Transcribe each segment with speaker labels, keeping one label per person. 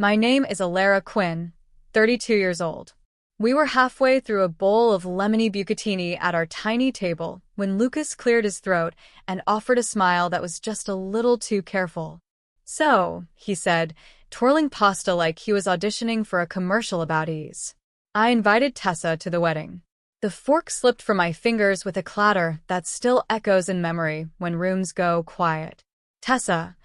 Speaker 1: My name is Alara Quinn, 32 years old. We were halfway through a bowl of lemony bucatini at our tiny table when Lucas cleared his throat and offered a smile that was just a little too careful. So, he said, twirling pasta like he was auditioning for a commercial about ease. I invited Tessa to the wedding. The fork slipped from my fingers with a clatter that still echoes in memory when rooms go quiet. Tessa,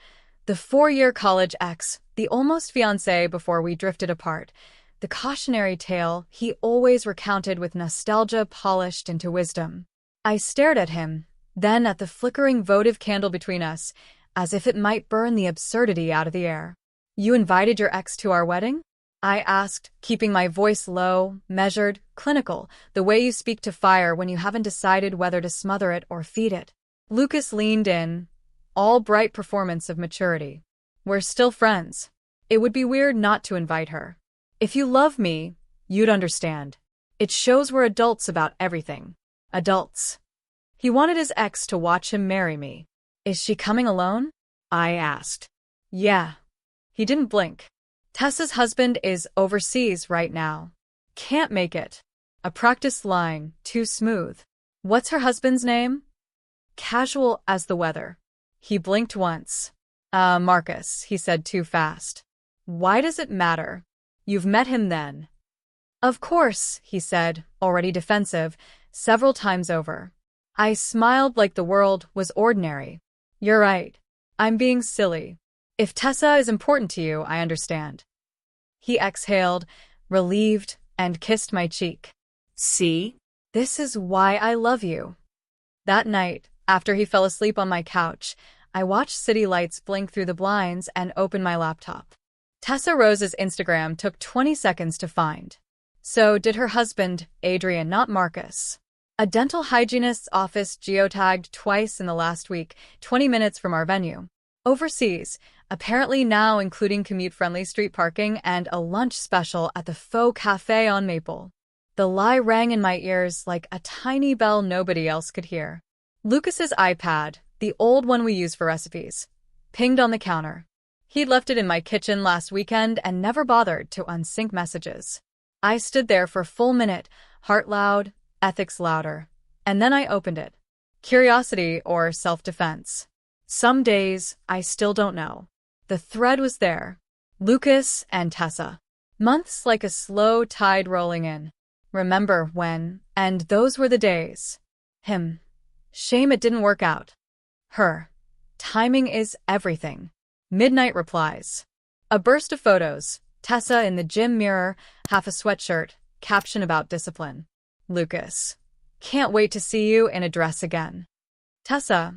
Speaker 1: the 4-year college ex, the almost fiancé before we drifted apart, the cautionary tale he always recounted with nostalgia polished into wisdom. I stared at him, then at the flickering votive candle between us, as if it might burn the absurdity out of the air. You invited your ex to our wedding? I asked, keeping my voice low, measured, clinical, the way you speak to fire when you haven't decided whether to smother it or feed it. Lucas leaned in, all bright performance of maturity. We're still friends. It would be weird not to invite her. If you love me, you'd understand. It shows we're adults about everything. Adults. He wanted his ex to watch him marry me. Is she coming alone? I asked. Yeah. He didn't blink. Tessa's husband is overseas right now. Can't make it. A practiced line, too smooth. What's her husband's name? Casual as the weather. He blinked once. Marcus, he said too fast. Why does it matter? You've met him then. Of course, he said, already defensive, several times over. I smiled like the world was ordinary. You're right. I'm being silly. If Tessa is important to you, I understand. He exhaled, relieved, and kissed my cheek. See? This is why I love you. That night, after he fell asleep on my couch, I watched city lights blink through the blinds and opened my laptop. Tessa Rose's Instagram took 20 seconds to find. So did her husband, Adrian, not Marcus. A dental hygienist's office geotagged twice in the last week, 20 minutes from our venue. Overseas, apparently now including commute-friendly street parking and a lunch special at the Faux Café on Maple. The lie rang in my ears like a tiny bell nobody else could hear. Lucas's iPad, the old one we use for recipes, pinged on the counter. He'd left it in my kitchen last weekend and never bothered to unsync messages. I stood there for a full minute, heart loud, ethics louder, and then I opened it. Curiosity or self-defense. Some days, I still don't know. The thread was there. Lucas and Tessa. Months like a slow tide rolling in. Remember when, and those were the days. Him. Shame it didn't work out. Her. Timing is everything. Midnight replies. A burst of photos. Tessa in the gym mirror, half a sweatshirt, caption about discipline. Lucas. Can't wait to see you in a dress again. Tessa.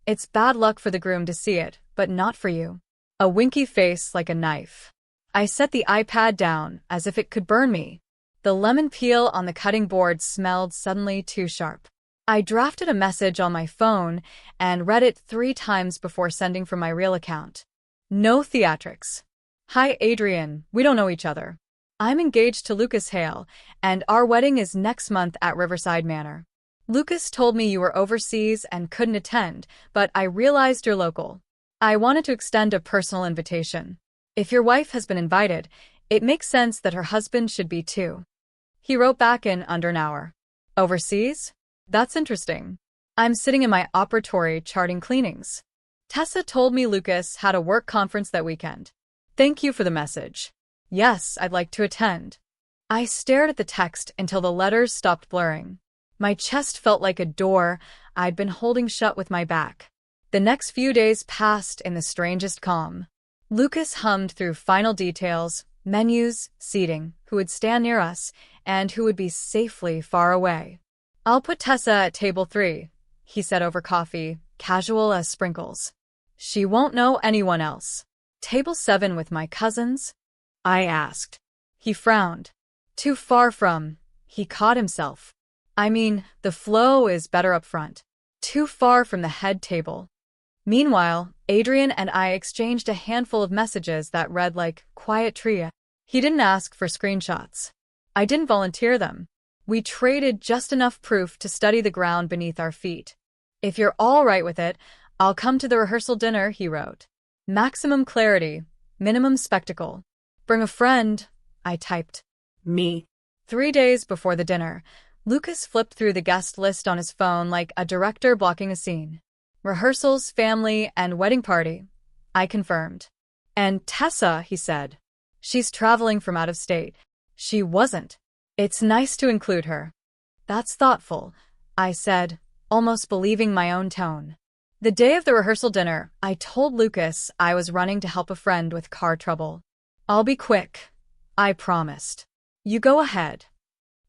Speaker 1: It's bad luck for the groom to see it, but not for you. A winky face like a knife. I set the iPad down as if it could burn me. The lemon peel on the cutting board smelled suddenly too sharp. I drafted a message on my phone and read it 3 times before sending from my real account. No theatrics. Hi Adrian, we don't know each other. I'm engaged to Lucas Hale, and our wedding is next month at Riverside Manor. Lucas told me you were overseas and couldn't attend, but I realized you're local. I wanted to extend a personal invitation. If your wife has been invited, it makes sense that her husband should be too. He wrote back in under an hour. Overseas? That's interesting. I'm sitting in my operatory charting cleanings. Tessa told me Lucas had a work conference that weekend. Thank you for the message. Yes, I'd like to attend. I stared at the text until the letters stopped blurring. My chest felt like a door I'd been holding shut with my back. The next few days passed in the strangest calm. Lucas hummed through final details, menus, seating, who would stand near us, and who would be safely far away. I'll put Tessa at table 3, he said over coffee, casual as sprinkles. She won't know anyone else. Table 7 with my cousins? I asked. He frowned. Too far from, he caught himself. I mean, the flow is better up front. Too far from the head table. Meanwhile, Adrian and I exchanged a handful of messages that read like, quiet tria. He didn't ask for screenshots. I didn't volunteer them. We traded just enough proof to study the ground beneath our feet. If you're all right with it, I'll come to the rehearsal dinner, he wrote. Maximum clarity, minimum spectacle. Bring a friend, I typed.
Speaker 2: Me.
Speaker 1: 3 days before the dinner, Lucas flipped through the guest list on his phone like a director blocking a scene. Rehearsals, family, and wedding party, I confirmed. And Tessa, he said. She's traveling from out of state. She wasn't. It's nice to include her. That's thoughtful, I said, almost believing my own tone. The day of the rehearsal dinner, I told Lucas I was running to help a friend with car trouble. I'll be quick, I promised. You go ahead.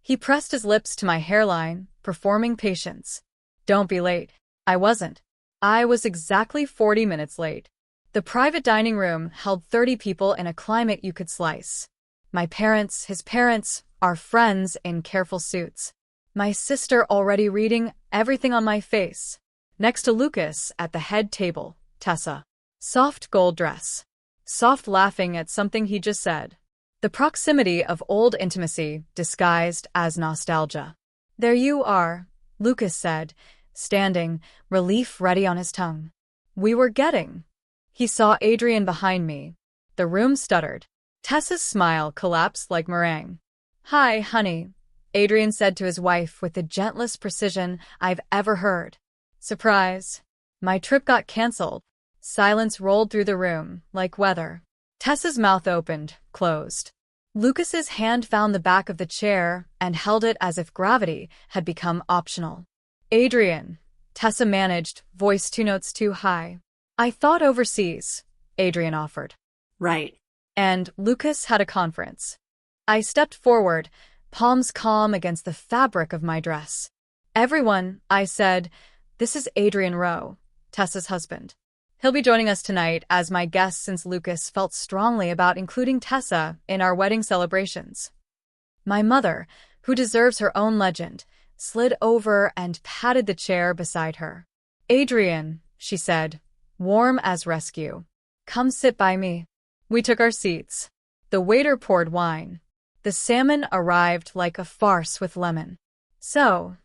Speaker 1: He pressed his lips to my hairline, performing patience. Don't be late. I wasn't. I was exactly 40 minutes late. The private dining room held 30 people in a climate you could slice. My parents, his parents, our friends in careful suits. My sister already reading everything on my face. Next to Lucas at the head table, Tessa. Soft gold dress. Soft laughing at something he just said. The proximity of old intimacy disguised as nostalgia. There you are, Lucas said, standing, relief ready on his tongue. We were getting. He saw Adrian behind me. The room stuttered. Tessa's smile collapsed like meringue. Hi, honey, Adrian said to his wife with the gentlest precision I've ever heard. Surprise. My trip got cancelled. Silence rolled through the room, like weather. Tessa's mouth opened, closed. Lucas's hand found the back of the chair and held it as if gravity had become optional. Adrian, Tessa managed, voice 2 notes too high. I thought overseas, Adrian offered.
Speaker 2: Right.
Speaker 1: And Lucas had a conference. I stepped forward, palms calm against the fabric of my dress. Everyone, I said, this is Adrian Rowe, Tessa's husband. He'll be joining us tonight as my guest since Lucas felt strongly about including Tessa in our wedding celebrations. My mother, who deserves her own legend, slid over and patted the chair beside her. Adrian, she said, warm as rescue. Come sit by me. We took our seats. The waiter poured wine. The salmon arrived like a farce with lemon. So,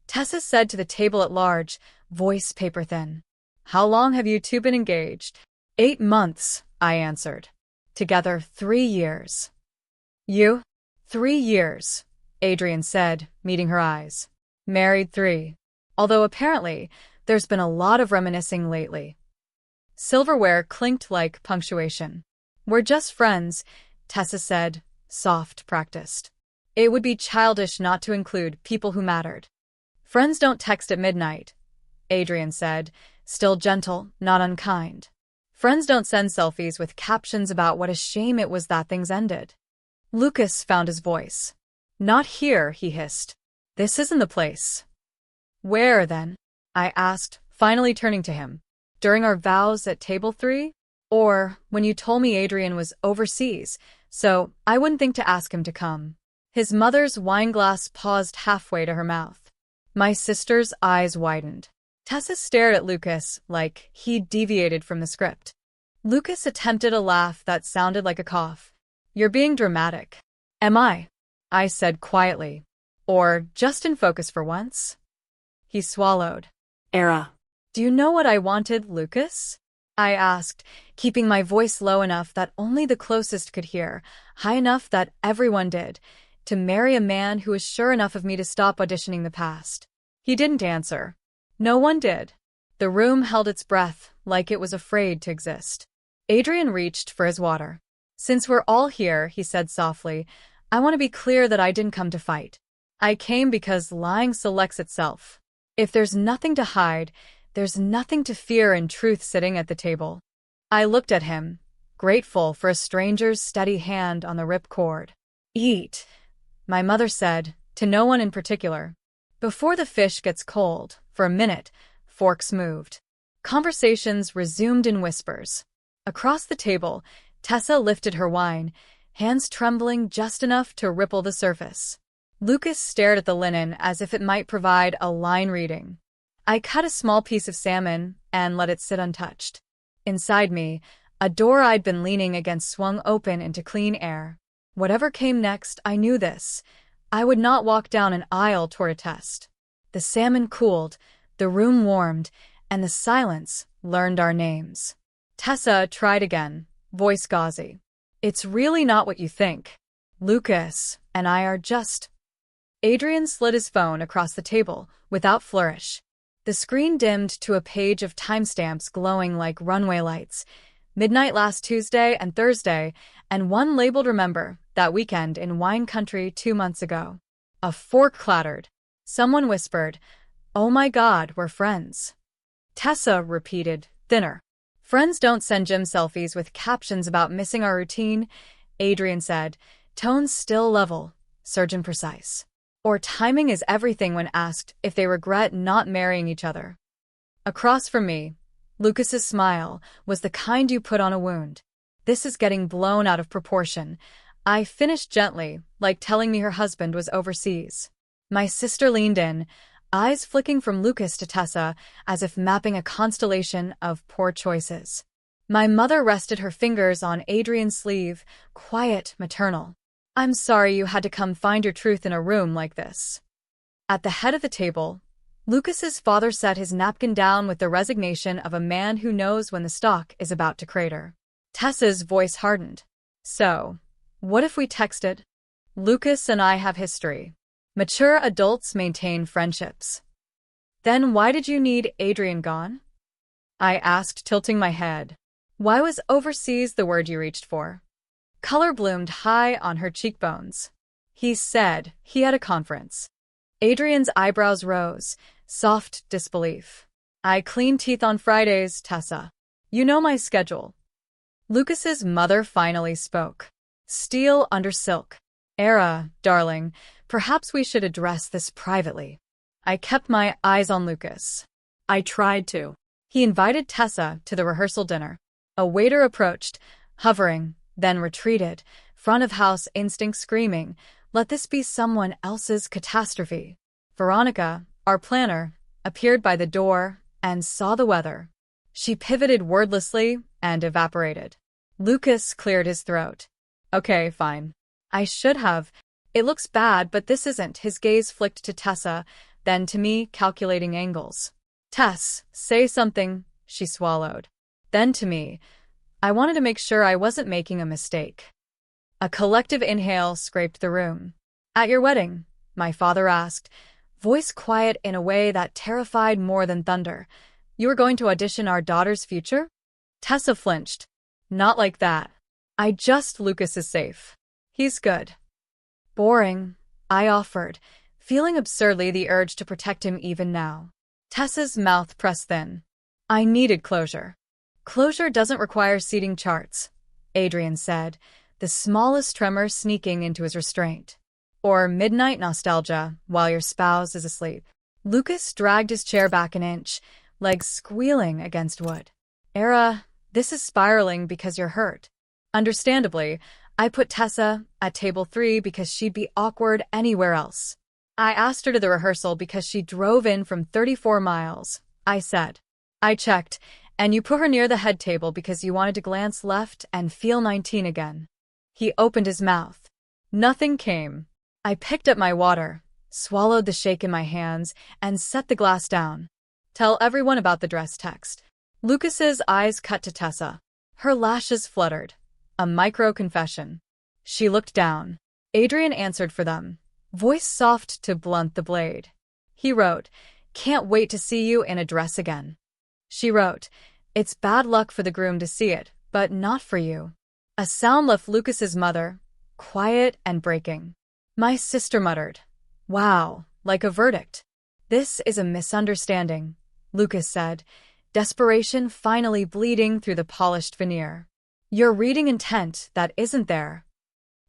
Speaker 1: Tessa said to the table at large, voice paper thin. How long have you two been engaged? 8 months, I answered. Together 3 years. You? 3 years, Adrian said, meeting her eyes. Married 3. Although apparently, there's been a lot of reminiscing lately. Silverware clinked like punctuation. We're just friends, Tessa said, soft, practiced. It would be childish not to include people who mattered. Friends don't text at midnight, Adrian said, still gentle, not unkind. Friends don't send selfies with captions about what a shame it was that things ended. Lucas found his voice. Not here, he hissed. This isn't the place. Where, then? I asked, finally turning to him. During our vows at table 3? Or when you told me Adrian was overseas, so I wouldn't think to ask him to come. His mother's wineglass paused halfway to her mouth. My sister's eyes widened. Tessa stared at Lucas like he'd deviated from the script. Lucas attempted a laugh that sounded like a cough. You're being dramatic. Am I? I said quietly. Or just in focus for once? He swallowed.
Speaker 2: Era.
Speaker 1: Do you know what I wanted, Lucas? I asked, keeping my voice low enough that only the closest could hear, high enough that everyone did, to marry a man who was sure enough of me to stop auditioning the past. He didn't answer. No one did. The room held its breath, like it was afraid to exist. Adrian reached for his water. Since we're all here, he said softly, I want to be clear that I didn't come to fight. I came because lying selects itself. If there's nothing to hide, there's nothing to fear in truth sitting at the table. I looked at him, grateful for a stranger's steady hand on the ripcord. Eat, my mother said, to no one in particular. Before the fish gets cold, for a minute, forks moved. Conversations resumed in whispers. Across the table, Tessa lifted her wine, hands trembling just enough to ripple the surface. Lucas stared at the linen as if it might provide a line reading. I cut a small piece of salmon and let it sit untouched. Inside me, a door I'd been leaning against swung open into clean air. Whatever came next, I knew this. I would not walk down an aisle toward a test. The salmon cooled, the room warmed, and the silence learned our names. Tessa tried again, voice gauzy. It's really not what you think. Lucas and I are just... Adrian slid his phone across the table without flourish. The screen dimmed to a page of timestamps glowing like runway lights. Midnight last Tuesday and Thursday, and one labeled Remember, that weekend in wine country 2 months ago. A fork clattered. Someone whispered, "Oh my God, we're friends." Tessa repeated, thinner. "Friends don't send gym selfies with captions about missing our routine," Adrian said, tone still level, surgeon precise. Or timing is everything when asked if they regret not marrying each other. Across from me, Lucas's smile was the kind you put on a wound. "This is getting blown out of proportion," I finished gently, like telling me her husband was overseas. My sister leaned in, eyes flicking from Lucas to Tessa as if mapping a constellation of poor choices. My mother rested her fingers on Adrian's sleeve, quiet, maternal. "I'm sorry you had to come find your truth in a room like this." At the head of the table, Lucas's father set his napkin down with the resignation of a man who knows when the stock is about to crater. Tessa's voice hardened. "So, what if we texted? Lucas and I have history. Mature adults maintain friendships." "Then why did you need Adrian gone?" I asked, tilting my head. Why was overseas the word you reached for? Color bloomed high on her cheekbones. "He said he had a conference." Adrian's eyebrows rose, soft disbelief. "I clean teeth on Fridays, Tessa. You know my schedule." Lucas's mother finally spoke. "Steel under silk. Era, darling, perhaps we should address this privately." I kept my eyes on Lucas.
Speaker 2: I tried to.
Speaker 1: He invited Tessa to the rehearsal dinner. A waiter approached, hovering, then retreated, front-of-house instinct screaming, "Let this be someone else's catastrophe." Veronica, our planner, appeared by the door and saw the weather. She pivoted wordlessly and evaporated. Lucas cleared his throat. "Okay, fine. I should have. It looks bad, but this isn't." His gaze flicked to Tessa, then to me, calculating angles. "Tess, say something," she swallowed. Then to me, I wanted to make sure I wasn't making a mistake. A collective inhale scraped the room. "At your wedding?" my father asked, voice quiet in a way that terrified more than thunder. "You were going to audition our daughter's future?" Tessa flinched. "Not like that. Lucas is safe. He's good." "Boring," I offered, feeling absurdly the urge to protect him even now. Tessa's mouth pressed thin. "I needed closure." "Closure doesn't require seating charts," Adrian said, the smallest tremor sneaking into his restraint. "Or midnight nostalgia while your spouse is asleep." Lucas dragged his chair back an inch, legs squealing against wood. "Era, this is spiraling because you're hurt." Understandably, I put Tessa at table 3 because she'd be awkward anywhere else. "I asked her to the rehearsal because she drove in from 34 miles, I said. "I checked, and you put her near the head table because you wanted to glance left and feel 19 again." He opened his mouth. Nothing came. I picked up my water, swallowed the shake in my hands, and set the glass down. "Tell everyone about the dress text." Lucas's eyes cut to Tessa. Her lashes fluttered. A micro-confession. She looked down. Adrian answered for them, voice soft to blunt the blade. He wrote, "Can't wait to see you in a dress again." She wrote, "It's bad luck for the groom to see it, but not for you." A sound left Lucas's mother, quiet and breaking. My sister muttered, "Wow, like a verdict." "This is a misunderstanding," Lucas said, desperation finally bleeding through the polished veneer. "You're reading intent that isn't there."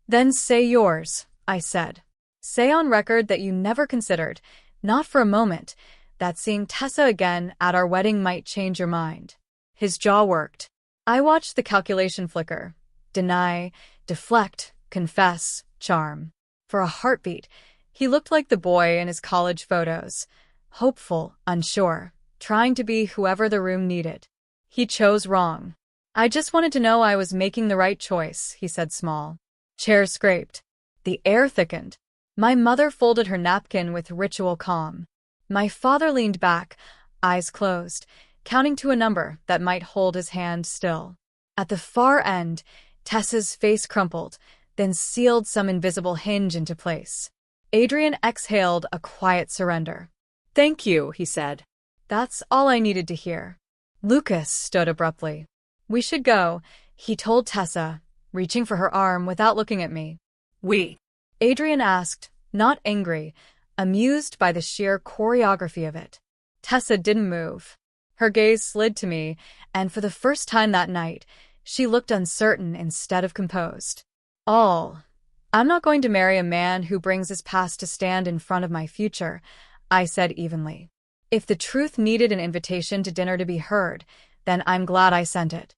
Speaker 1: "Then say yours," I said. "Say on record that you never considered, not for a moment, that seeing Tessa again at our wedding might change your mind." His jaw worked. I watched the calculation flicker. Deny, deflect, confess, charm. For a heartbeat, he looked like the boy in his college photos. Hopeful, unsure, trying to be whoever the room needed. He chose wrong. "I just wanted to know I was making the right choice," he said small. Chairs scraped. The air thickened. My mother folded her napkin with ritual calm. My father leaned back, eyes closed, counting to a number that might hold his hand still. At the far end, Tessa's face crumpled, then sealed some invisible hinge into place. Adrian exhaled a quiet surrender.
Speaker 2: "Thank you," he said.
Speaker 1: That's all I needed to hear. Lucas stood abruptly. "We should go," he told Tessa, reaching for her arm without looking at me.
Speaker 2: "We?"
Speaker 1: Adrian asked, not angry, amused by the sheer choreography of it. Tessa didn't move. Her gaze slid to me, and for the first time that night, she looked uncertain instead of composed. I'm not going to marry a man who brings his past to stand in front of my future," I said evenly. "If the truth needed an invitation to dinner to be heard, then I'm glad I sent it."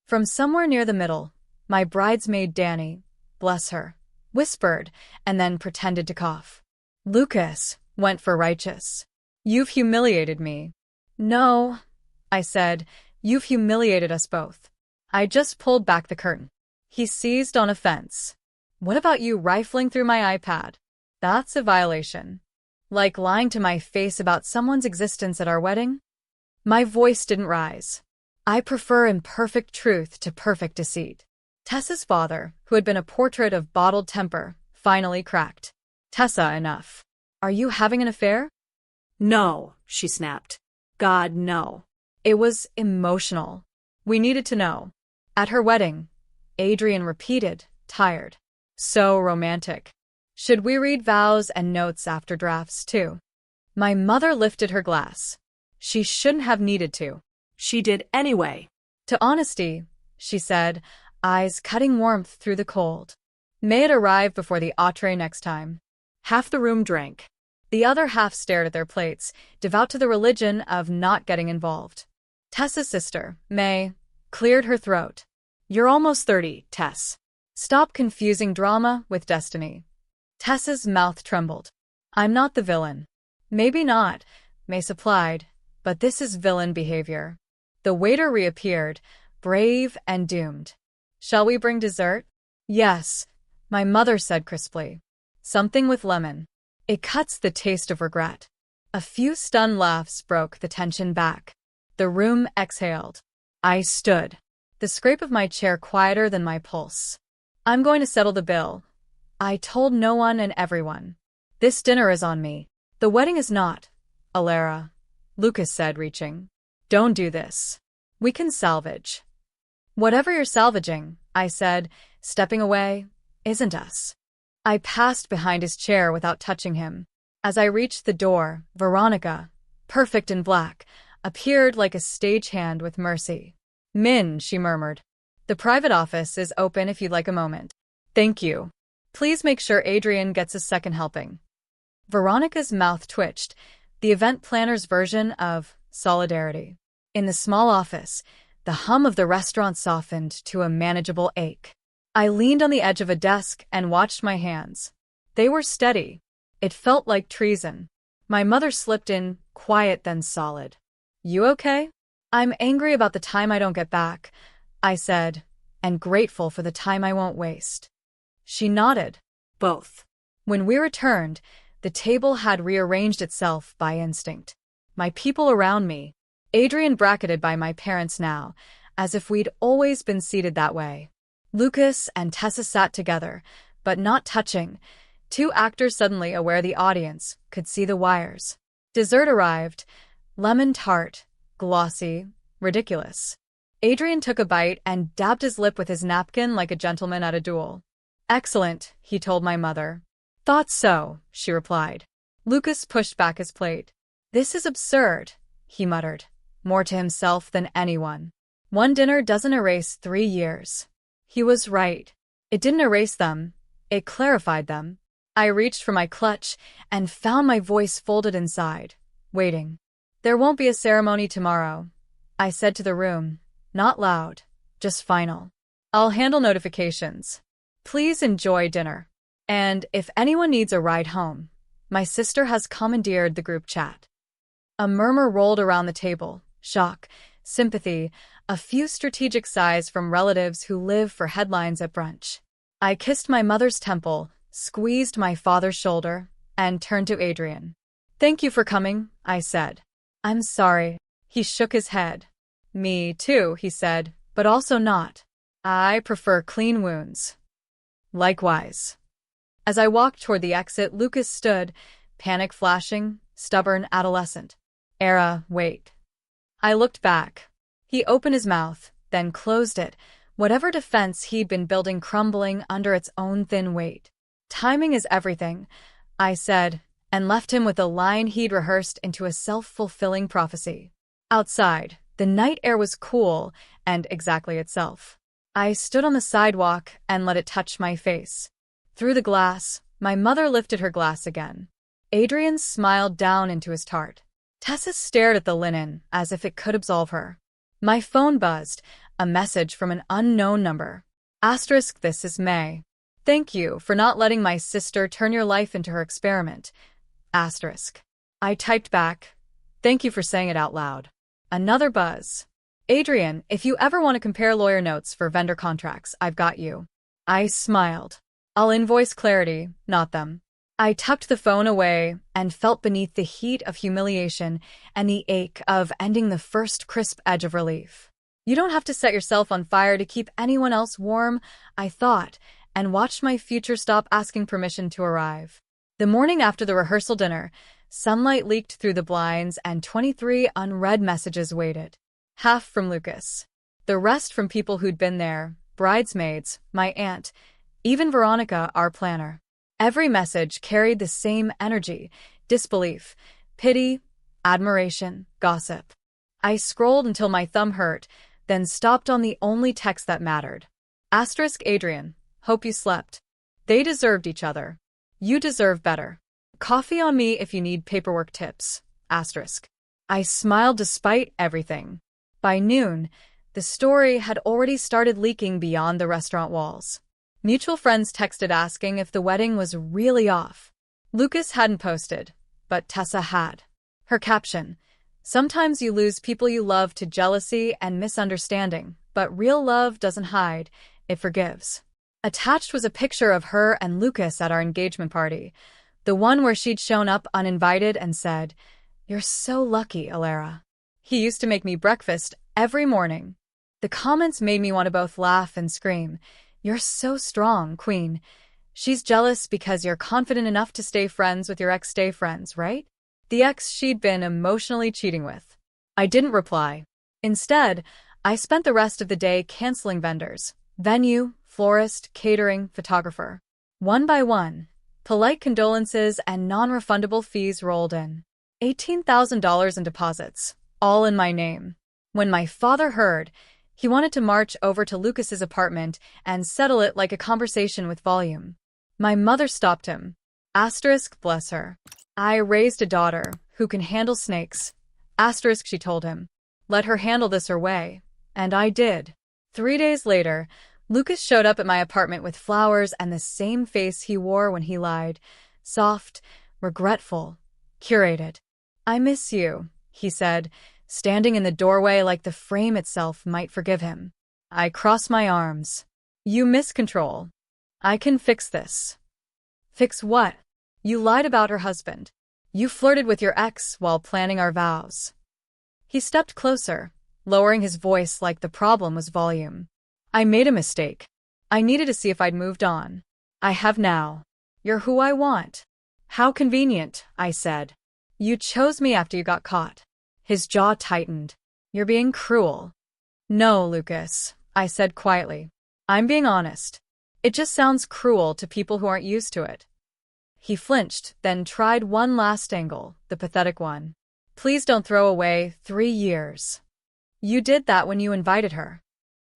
Speaker 1: From somewhere near the middle, my bridesmaid Danny, bless her, whispered and then pretended to cough. Lucas went for righteous. "You've humiliated me." "No," I said, "you've humiliated us both." I just pulled back the curtain. He seized on offense. "What about you rifling through my iPad?" "That's a violation." "Like lying to my face about someone's existence at our wedding?" My voice didn't rise. I prefer imperfect truth to perfect deceit. Tessa's father, who had been a portrait of bottled temper, finally cracked. "Tessa, enough. Are you having an affair?"
Speaker 2: "No," she snapped. "God, no."
Speaker 1: It was emotional. We needed to know. At her wedding, Adrian repeated, tired. "So romantic. Should we read vows and notes after drafts, too?" My mother lifted her glass. She shouldn't have needed to.
Speaker 2: "She did anyway."
Speaker 1: "To honesty," she said, eyes cutting warmth through the cold. "May it arrive before the entree next time." Half the room drank. The other half stared at their plates, devout to the religion of not getting involved. Tessa's sister, May, cleared her throat. "You're almost 30, Tess. Stop confusing drama with destiny." Tessa's mouth trembled. "I'm not the villain." "Maybe not," May supplied, "but this is villain behavior." The waiter reappeared, brave and doomed. "Shall we bring dessert?" "Yes," my mother said crisply. "Something with lemon. It cuts the taste of regret." A few stunned laughs broke the tension back. The room exhaled. I stood, the scrape of my chair quieter than my pulse. "I'm going to settle the bill." I told no one and everyone. "This dinner is on me." "The wedding is not, Alara," Lucas said, reaching. "Don't do this. We can salvage." "Whatever you're salvaging," I said, stepping away, "isn't us." I passed behind his chair without touching him. As I reached the door, Veronica, perfect in black, appeared like a stagehand with mercy. "Min," she murmured. "The private office is open if you'd like a moment." "Thank you. Please make sure Adrian gets a second helping." Veronica's mouth twitched, the event planner's version of solidarity. In the small office, the hum of the restaurant softened to a manageable ache. I leaned on the edge of a desk and watched my hands. They were steady. It felt like treason. My mother slipped in, quiet then solid. "You okay?" "I'm angry about the time I don't get back," I said, "and grateful for the time I won't waste." She nodded.
Speaker 2: "Both."
Speaker 1: When we returned, the table had rearranged itself by instinct. My people around me, Adrian bracketed by my parents now, as if we'd always been seated that way. Lucas and Tessa sat together, but not touching, two actors suddenly aware the audience could see the wires. Dessert arrived, lemon tart, glossy, ridiculous. Adrian took a bite and dabbed his lip with his napkin like a gentleman at a duel. "Excellent," he told my mother. "Thought so," she replied. Lucas pushed back his plate. "This is absurd," he muttered, more to himself than anyone. "One dinner doesn't erase 3 years." He was right. It didn't erase them. It clarified them. I reached for my clutch and found my voice folded inside, waiting. "There won't be a ceremony tomorrow," I said to the room, not loud, just final. "I'll handle notifications. Please enjoy dinner. And if anyone needs a ride home, my sister has commandeered the group chat." A murmur rolled around the table, shock, sympathy, a few strategic sighs from relatives who live for headlines at brunch. I kissed my mother's temple, squeezed my father's shoulder, and turned to Adrian. "Thank you for coming," I said. "I'm sorry." He shook his head. "Me too," he said, "but also not." I prefer clean wounds. Likewise. As I walked toward the exit, Lucas stood, panic flashing, stubborn adolescent. Wait. I looked back. He opened his mouth, then closed it, whatever defense he'd been building crumbling under its own thin weight. Timing is everything, I said, and left him with a line he'd rehearsed into a self-fulfilling prophecy. Outside, the night air was cool and exactly itself. I stood on the sidewalk and let it touch my face. Through the glass, my mother lifted her glass again. Adrian smiled down into his tart. Tessa stared at the linen as if it could absolve her. My phone buzzed, a message from an unknown number. Asterisk, this is May. Thank you for not letting my sister turn your life into her experiment. Asterisk. I typed back, thank you for saying it out loud. Another buzz. Adrian, if you ever want to compare lawyer notes for vendor contracts, I've got you. I smiled. I'll invoice clarity, not them. I tucked the phone away and felt beneath the heat of humiliation and the ache of ending the first crisp edge of relief. You don't have to set yourself on fire to keep anyone else warm, I thought, and watched my future stop asking permission to arrive. The morning after the rehearsal dinner, sunlight leaked through the blinds and 23 unread messages waited. Half from Lucas. The rest from people who'd been there, bridesmaids, my aunt, even Veronica, our planner. Every message carried the same energy, disbelief, pity, admiration, gossip. I scrolled until my thumb hurt, then stopped on the only text that mattered. Asterisk, Adrian, hope you slept. They deserved each other. You deserve better. Coffee on me if you need paperwork tips. Asterisk. I smiled despite everything. By noon, the story had already started leaking beyond the restaurant walls. Mutual friends texted asking if the wedding was really off. Lucas hadn't posted, but Tessa had. Her caption, sometimes you lose people you love to jealousy and misunderstanding, but real love doesn't hide, it forgives. Attached was a picture of her and Lucas at our engagement party, the one where she'd shown up uninvited and said, "You're so lucky, Alara." He used to make me breakfast every morning. The comments made me want to both laugh and scream. You're so strong, Queen. She's jealous because you're confident enough to stay friends with your ex-stay friends, right? The ex she'd been emotionally cheating with. I didn't reply. Instead, I spent the rest of the day canceling vendors, venue, florist, catering, photographer. One by one, polite condolences and non-refundable fees rolled in. $18,000 in deposits, all in my name. When my father heard, he wanted to march over to Lucas's apartment and settle it like a conversation with volume. My mother stopped him. Asterisk, bless her. I raised a daughter who can handle snakes. Asterisk, she told him. Let her handle this her way. And I did. 3 days later, Lucas showed up at my apartment with flowers and the same face he wore when he lied. Soft, regretful, curated. I miss you, he said, standing in the doorway like the frame itself might forgive him. I crossed my arms. You miss control. I can fix this. Fix what? You lied about her husband. You flirted with your ex while planning our vows. He stepped closer, lowering his voice like the problem was volume. I made a mistake. I needed to see if I'd moved on. I have now. You're who I want. How convenient, I said. You chose me after you got caught. His jaw tightened. You're being cruel. No, Lucas, I said quietly. I'm being honest. It just sounds cruel to people who aren't used to it. He flinched, then tried one last angle, the pathetic one. Please don't throw away 3 years. You did that when you invited her.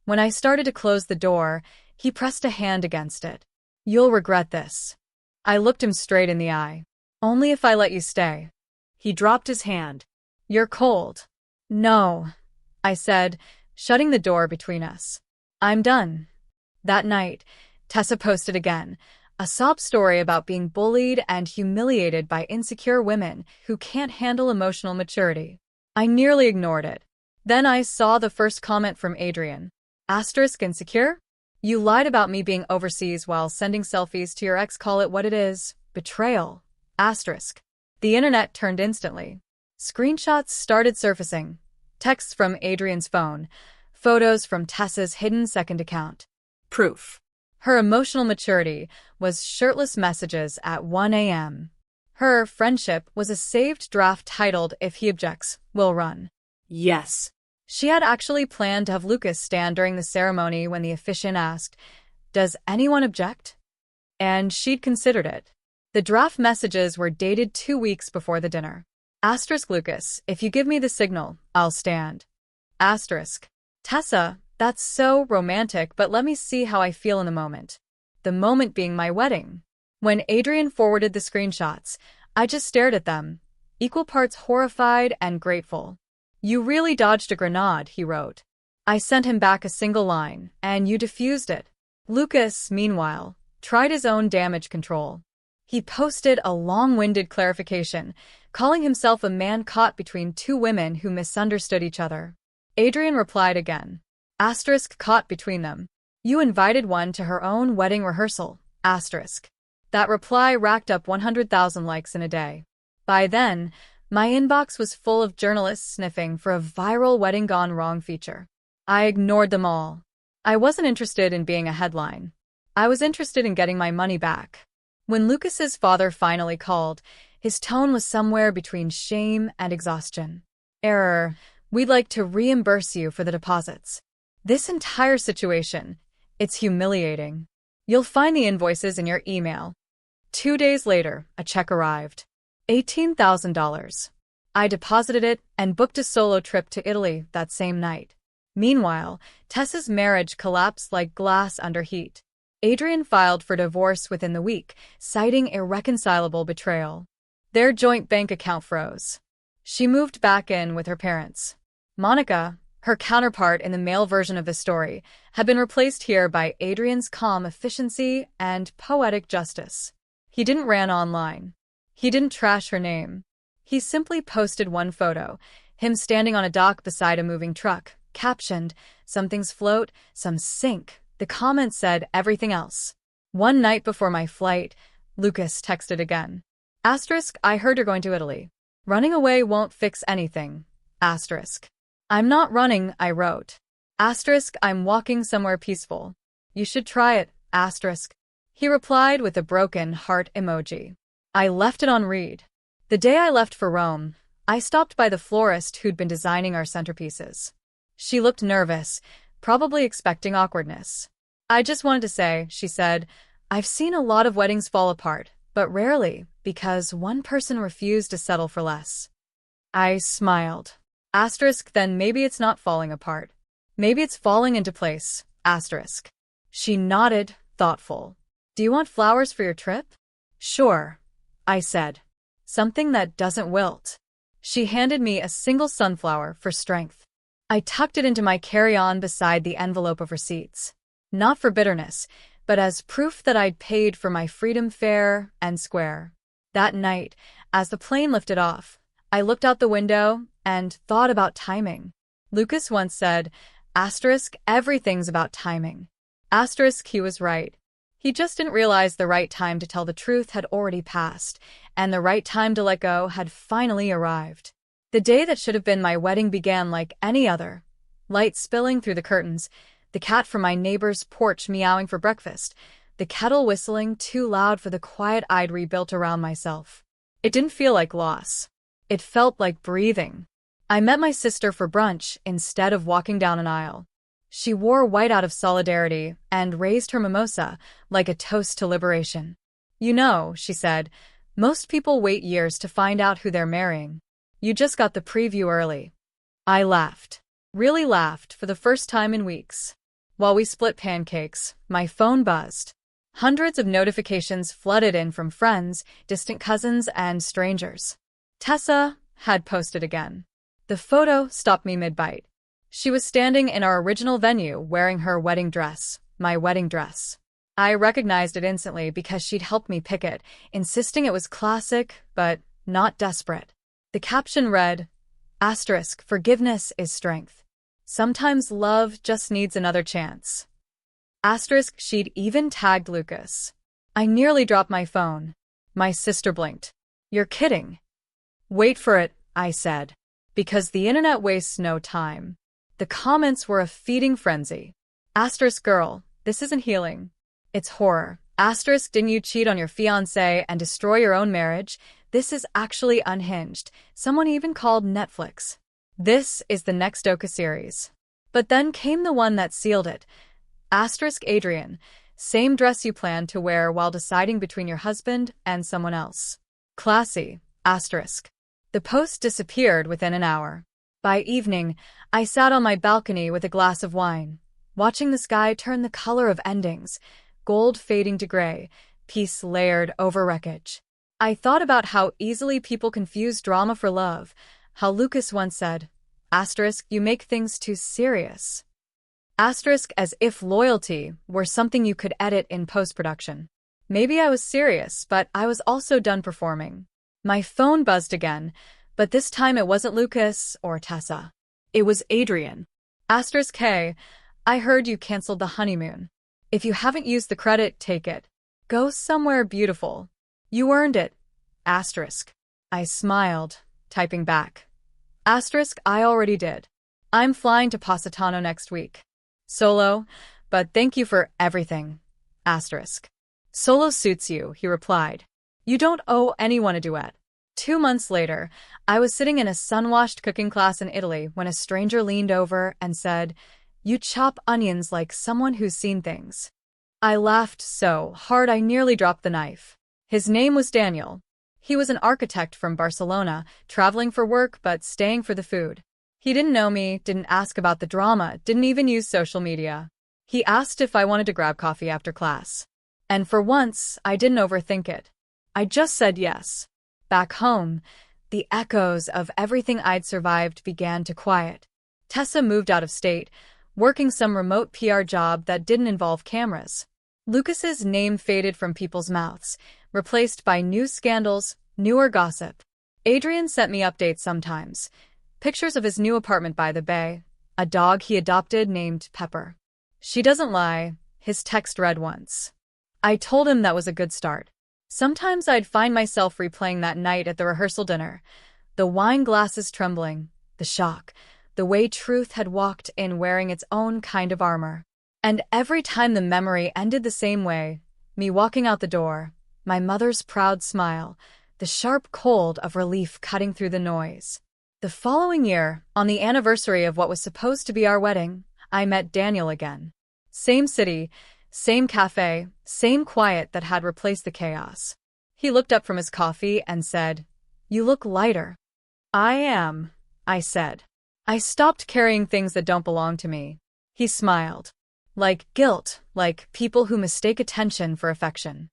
Speaker 1: When I started to close the door, he pressed a hand against it. You'll regret this. I looked him straight in the eye. Only if I let you stay. He dropped his hand. You're cold. No, I said, shutting the door between us. I'm done. That night, Tessa posted again, a sob story about being bullied and humiliated by insecure women who can't handle emotional maturity. I nearly ignored it. Then I saw the first comment from Adrian. Asterisk, insecure? You lied about me being overseas while sending selfies to your ex. Call it what it is. Betrayal. Asterisk. The internet turned instantly. Screenshots started surfacing. Texts from Adrian's phone. Photos from Tessa's hidden second account.
Speaker 2: Proof.
Speaker 1: Her emotional maturity was shirtless messages at 1 a.m. Her friendship was a saved draft titled, "If he objects, we'll run."
Speaker 2: Yes.
Speaker 1: She had actually planned to have Lucas stand during the ceremony when the officiant asked, "Does anyone object?" And she'd considered it. The draft messages were dated 2 weeks before the dinner. Asterisk Lucas, if you give me the signal, I'll stand. Asterisk. Tessa, that's so romantic, but let me see how I feel in the moment. The moment being my wedding. When Adrian forwarded the screenshots, I just stared at them, equal parts horrified and grateful. "You really dodged a grenade," he wrote. I sent him back a single line, "And you defused it." Lucas, meanwhile, tried his own damage control. He posted a long-winded clarification, calling himself a man caught between two women who misunderstood each other. Adrian replied again. Asterisk caught between them. "You invited one to her own wedding rehearsal." Asterisk. That reply racked up 100,000 likes in a day. By then, my inbox was full of journalists sniffing for a viral wedding gone wrong feature. I ignored them all. I wasn't interested in being a headline. I was interested in getting my money back. When Lucas's father finally called, his tone was somewhere between shame and exhaustion. "Error. We'd like to reimburse you for the deposits." This entire situation, it's humiliating. You'll find the invoices in your email. 2 days later, a check arrived. $18,000. I deposited it and booked a solo trip to Italy that same night. Meanwhile, Tessa's marriage collapsed like glass under heat. Adrian filed for divorce within the week, citing irreconcilable betrayal. Their joint bank account froze. She moved back in with her parents. Monica, her counterpart in the male version of the story, had been replaced here by Adrian's calm efficiency and poetic justice. He didn't rant online. He didn't trash her name. He simply posted one photo, him standing on a dock beside a moving truck, captioned, "Some things float, some sink." The comment said everything else. "One night before my flight," Lucas texted again. Asterisk, "I heard you're going to Italy. Running away won't fix anything." Asterisk. "I'm not running," I wrote. Asterisk, "I'm walking somewhere peaceful. You should try it." Asterisk. He replied with a broken heart emoji. I left it on read. The day I left for Rome, I stopped by the florist who'd been designing our centerpieces. She looked nervous, probably expecting awkwardness. "I just wanted to say," she said, "I've seen a lot of weddings fall apart, but rarely because one person refused to settle for less." I smiled. Asterisk, "Then maybe it's not falling apart. Maybe it's falling into place." Asterisk. She nodded, thoughtful. "Do you want flowers for your trip?" "Sure," I said. "Something that doesn't wilt." She handed me a single sunflower for strength. I tucked it into my carry-on beside the envelope of receipts. Not for bitterness, but as proof that I'd paid for my freedom fair and square. That night, as the plane lifted off, I looked out the window and thought about timing. Lucas once said, asterisk, "Everything's about timing." Asterisk, he was right. He just didn't realize the right time to tell the truth had already passed, and the right time to let go had finally arrived. The day that should have been my wedding began like any other. Light spilling through the curtains, the cat from my neighbor's porch meowing for breakfast, the kettle whistling too loud for the quiet I'd rebuilt around myself. It didn't feel like loss. It felt like breathing. I met my sister for brunch instead of walking down an aisle. She wore white out of solidarity and raised her mimosa like a toast to liberation. "You know," she said, "most people wait years to find out who they're marrying. You just got the preview early." I laughed. Really laughed for the first time in weeks. While we split pancakes, my phone buzzed. Hundreds of notifications flooded in from friends, distant cousins, and strangers. Tessa had posted again. The photo stopped me mid-bite. She was standing in our original venue wearing her wedding dress, my wedding dress. I recognized it instantly because she'd helped me pick it, insisting it was classic, but not desperate. The caption read, asterisk, "Forgiveness is strength. Sometimes love just needs another chance." Asterisk, she'd even tagged Lucas. I nearly dropped my phone. My sister blinked. "You're kidding." "Wait for it," I said. Because the internet wastes no time. The comments were a feeding frenzy. Asterisk girl, this isn't healing. It's horror. Asterisk didn't you cheat on your fiancé and destroy your own marriage? This is actually unhinged. Someone even called Netflix. This is the next docu-series. But then came the one that sealed it. Asterisk Adrian, same dress you planned to wear while deciding between your husband and someone else. Classy. Asterisk. The post disappeared within an hour. By evening, I sat on my balcony with a glass of wine, watching the sky turn the color of endings, gold fading to gray, peace layered over wreckage. I thought about how easily people confuse drama for love, how Lucas once said, asterisk, you make things too serious. Asterisk, as if loyalty were something you could edit in post-production. Maybe I was serious, but I was also done performing. My phone buzzed again, but this time it wasn't Lucas or Tessa. It was Adrian. Asterisk, hey, I heard you canceled the honeymoon. If you haven't used the credit, take it. Go somewhere beautiful. You earned it. Asterisk. I smiled, typing back. Asterisk, I already did. I'm flying to Positano next week. Solo, but thank you for everything. Asterisk. Solo suits you, he replied. You don't owe anyone a duet. 2 months later, I was sitting in a sun-washed cooking class in Italy when a stranger leaned over and said, you chop onions like someone who's seen things. I laughed so hard I nearly dropped the knife. His name was Daniel. He was an architect from Barcelona, traveling for work but staying for the food. He didn't know me, didn't ask about the drama, didn't even use social media. He asked if I wanted to grab coffee after class. And for once, I didn't overthink it. I just said yes. Back home, the echoes of everything I'd survived began to quiet. Tessa moved out of state, working some remote PR job that didn't involve cameras. Lucas's name faded from people's mouths, replaced by new scandals, newer gossip. Adrian sent me updates sometimes. Pictures of his new apartment by the bay, a dog he adopted named Pepper. She doesn't lie, his text read once. I told him that was a good start. Sometimes I'd find myself replaying that night at the rehearsal dinner, the wine glasses trembling, the shock, the way truth had walked in wearing its own kind of armor. And every time the memory ended the same way, me walking out the door, my mother's proud smile, the sharp cold of relief cutting through the noise. The following year, on the anniversary of what was supposed to be our wedding, I met Daniel again. Same city, same cafe, same quiet that had replaced the chaos. He looked up from his coffee and said, you look lighter. I am, I said. I stopped carrying things that don't belong to me. He smiled. Like guilt, like people who mistake attention for affection.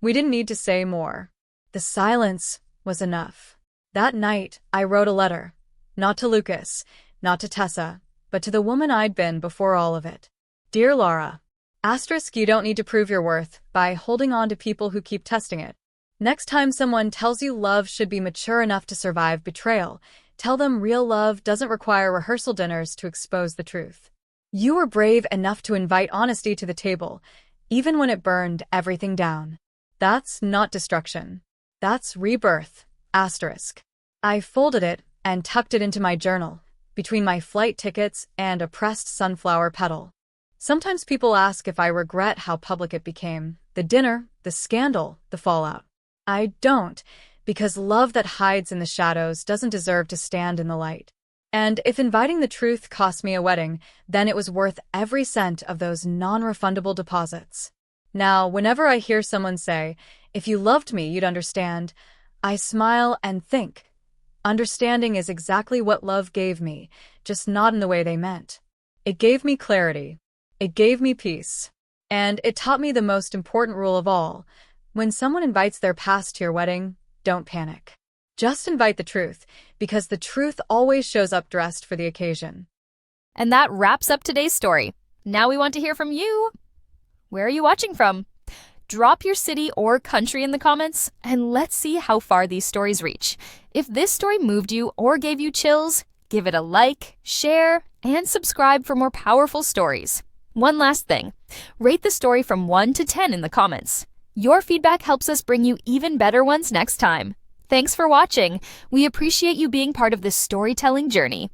Speaker 1: We didn't need to say more. The silence was enough. That night, I wrote a letter. Not to Lucas, not to Tessa, but to the woman I'd been before all of it. Dear Laura. Asterisk, you don't need to prove your worth by holding on to people who keep testing it. Next time someone tells you love should be mature enough to survive betrayal, tell them real love doesn't require rehearsal dinners to expose the truth. You were brave enough to invite honesty to the table, even when it burned everything down. That's not destruction. That's rebirth. Asterisk. I folded it and tucked it into my journal, between my flight tickets and a pressed sunflower petal. Sometimes people ask if I regret how public it became, the dinner, the scandal, the fallout. I don't, because love that hides in the shadows doesn't deserve to stand in the light. And if inviting the truth cost me a wedding, then it was worth every cent of those non-refundable deposits. Now, whenever I hear someone say, if you loved me, you'd understand, I smile and think, understanding is exactly what love gave me, just not in the way they meant. It gave me clarity. It gave me peace. And it taught me the most important rule of all. When someone invites their past to your wedding, don't panic. Just invite the truth, because the truth always shows up dressed for the occasion.
Speaker 3: And that wraps up today's story. Now we want to hear from you. Where are you watching from? Drop your city or country in the comments, and let's see how far these stories reach. If this story moved you or gave you chills, give it a like, share, and subscribe for more powerful stories. One last thing, rate the story from 1 to 10 in the comments. Your feedback helps us bring you even better ones next time. Thanks for watching. We appreciate you being part of this storytelling journey.